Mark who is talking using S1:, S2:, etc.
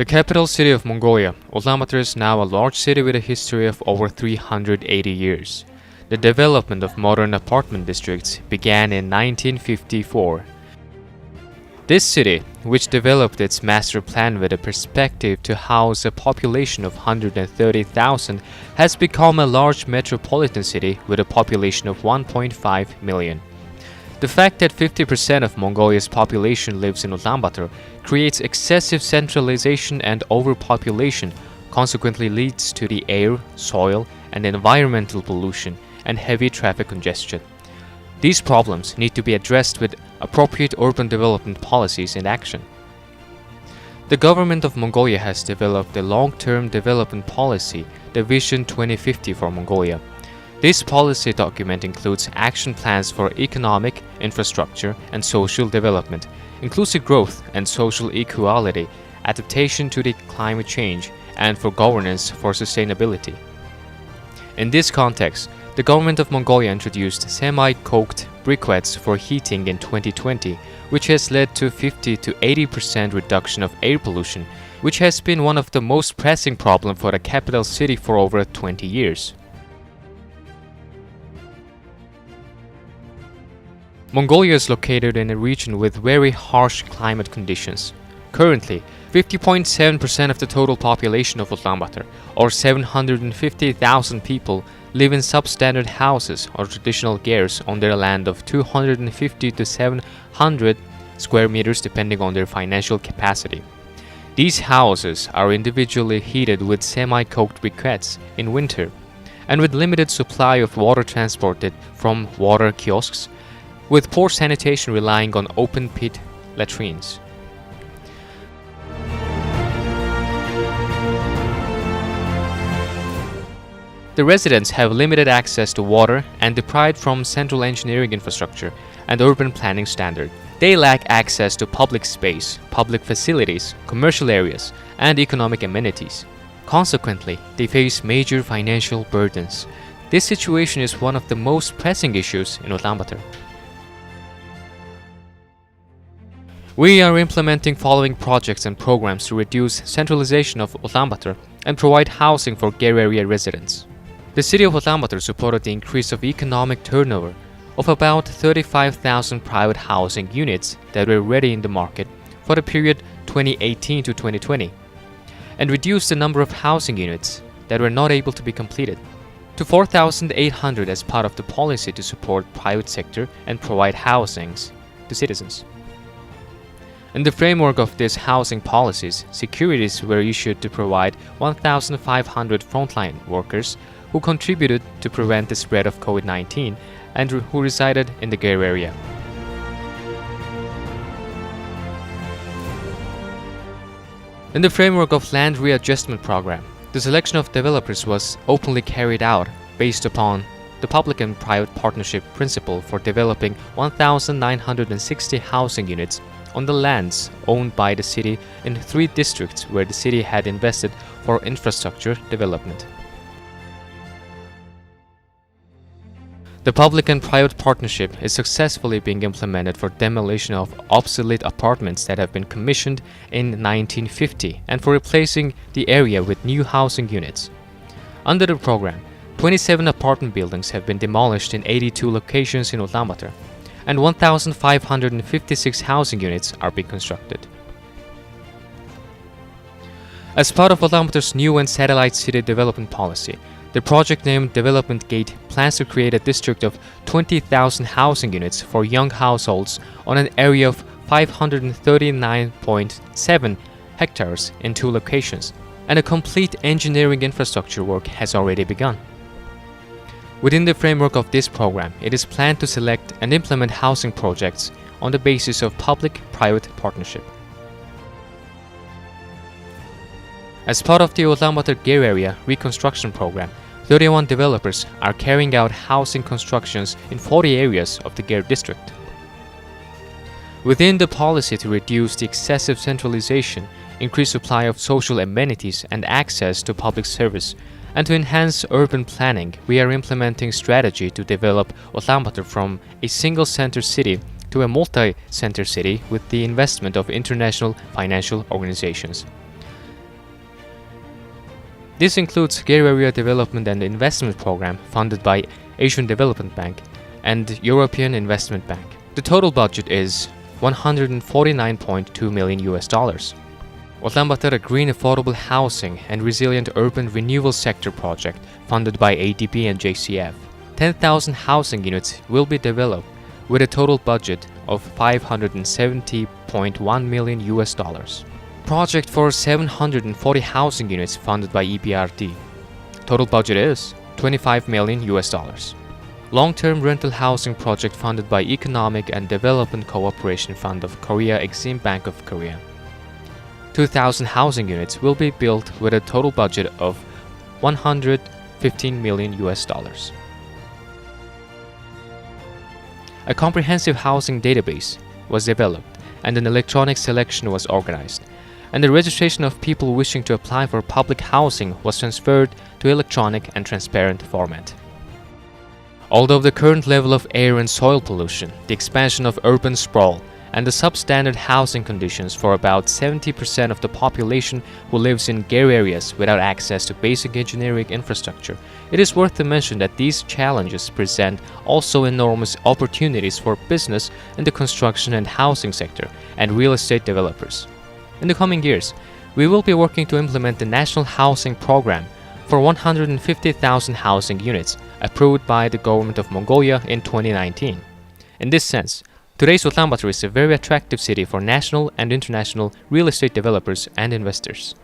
S1: The capital city of Mongolia, Ulaanbaatar is now a large city with a history of over 380 years. The development of modern apartment districts began in 1954. This city, which developed its master plan with a perspective to house a population of 130,000, has become a large metropolitan city with a population of 1.5 million. The fact that 50% of Mongolia's population lives in Ulaanbaatar creates excessive centralization and overpopulation, consequently leads to the air, soil, and environmental pollution and heavy traffic congestion. These problems need to be addressed with appropriate urban development policies in action. The government of Mongolia has developed a long-term development policy, the Vision 2050 for Mongolia. This policy document includes action plans for economic, infrastructure, and social development, inclusive growth and social equality, adaptation to the climate change, and for governance for sustainability. In this context, the government of Mongolia introduced semi-coaked briquettes for heating in 2020, which has led to 50 to 80% reduction of air pollution, which has been one of the most pressing problems for the capital city for over 20 years. Mongolia is located in a region with very harsh climate conditions. Currently, 50.7% of the total population of Ulaanbaatar, or 750,000 people, live in substandard houses or traditional gers on their land of 250 to 700 square meters depending on their financial capacity. These houses are individually heated with semi-coaked briquettes in winter and with limited supply of water transported from water kiosks, with poor sanitation relying on open-pit latrines. The residents have limited access to water and deprived from central engineering infrastructure and urban planning standard. They lack access to public space, public facilities, commercial areas, and economic amenities. Consequently, they face major financial burdens. This situation is one of the most pressing issues in Ulaanbaatar. We are implementing following projects and programs to reduce centralization of Ulaanbaatar and provide housing for ger area residents. The city of Ulaanbaatar supported the increase of economic turnover of about 35,000 private housing units that were ready in the market for the period 2018 to 2020, and reduced the number of housing units that were not able to be completed to 4,800 as part of the policy to support private sector and provide housings to citizens. In the framework of these housing policies, securities were issued to provide 1,500 frontline workers who contributed to prevent the spread of COVID-19 and who resided in the ger area. In the framework of land readjustment program, the selection of developers was openly carried out based upon the public and private partnership principle for developing 1,960 housing units on the lands owned by the city in 3 districts where the city had invested for infrastructure development. The public and private partnership is successfully being implemented for demolition of obsolete apartments that have been commissioned in 1950 and for replacing the area with new housing units. Under the program, 27 apartment buildings have been demolished in 82 locations in Ulaanbaatar, and 1,556 housing units are being constructed. As part of Ulaanbaatar's new and satellite city development policy, the project named Development Gate plans to create a district of 20,000 housing units for young households on an area of 539.7 hectares in 2 locations, and a complete engineering infrastructure work has already begun. Within the framework of this program, it is planned to select and implement housing projects on the basis of public-private partnership. As part of the Ulaanbaatar ger area reconstruction program, 31 developers are carrying out housing constructions in 40 areas of the ger district. Within the policy to reduce the excessive centralization, increase supply of social amenities and access to public service, and to enhance urban planning, we are implementing strategy to develop Ulaanbaatar from a single-center city to a multi-center city with the investment of international financial organizations. This includes Gare Area Development and Investment Program funded by Asian Development Bank and European Investment Bank. The total budget is $149.2 million. Ulaanbaatar, a green affordable housing and resilient urban renewal sector project funded by ADB and JCF. 10,000 housing units will be developed with a total budget of $570.1 million. Project for 740 housing units funded by EBRD. Total budget is $25 million. Long-term rental housing project funded by Economic and Development Cooperation Fund of Korea, Exim Bank of Korea. 2,000 housing units will be built with a total budget of $115 million. A comprehensive housing database was developed and an electronic selection was organized, and the registration of people wishing to apply for public housing was transferred to electronic and transparent format. Although the current level of air and soil pollution, the expansion of urban sprawl, and the substandard housing conditions for about 70% of the population who lives in Gare areas without access to basic engineering infrastructure, it is worth to mention that these challenges present also enormous opportunities for business in the construction and housing sector and real estate developers. In the coming years, we will be working to implement the National Housing Program for 150,000 housing units approved by the government of Mongolia in 2019. In this sense, today's Ulaanbaatar is a very attractive city for national and international real estate developers and investors.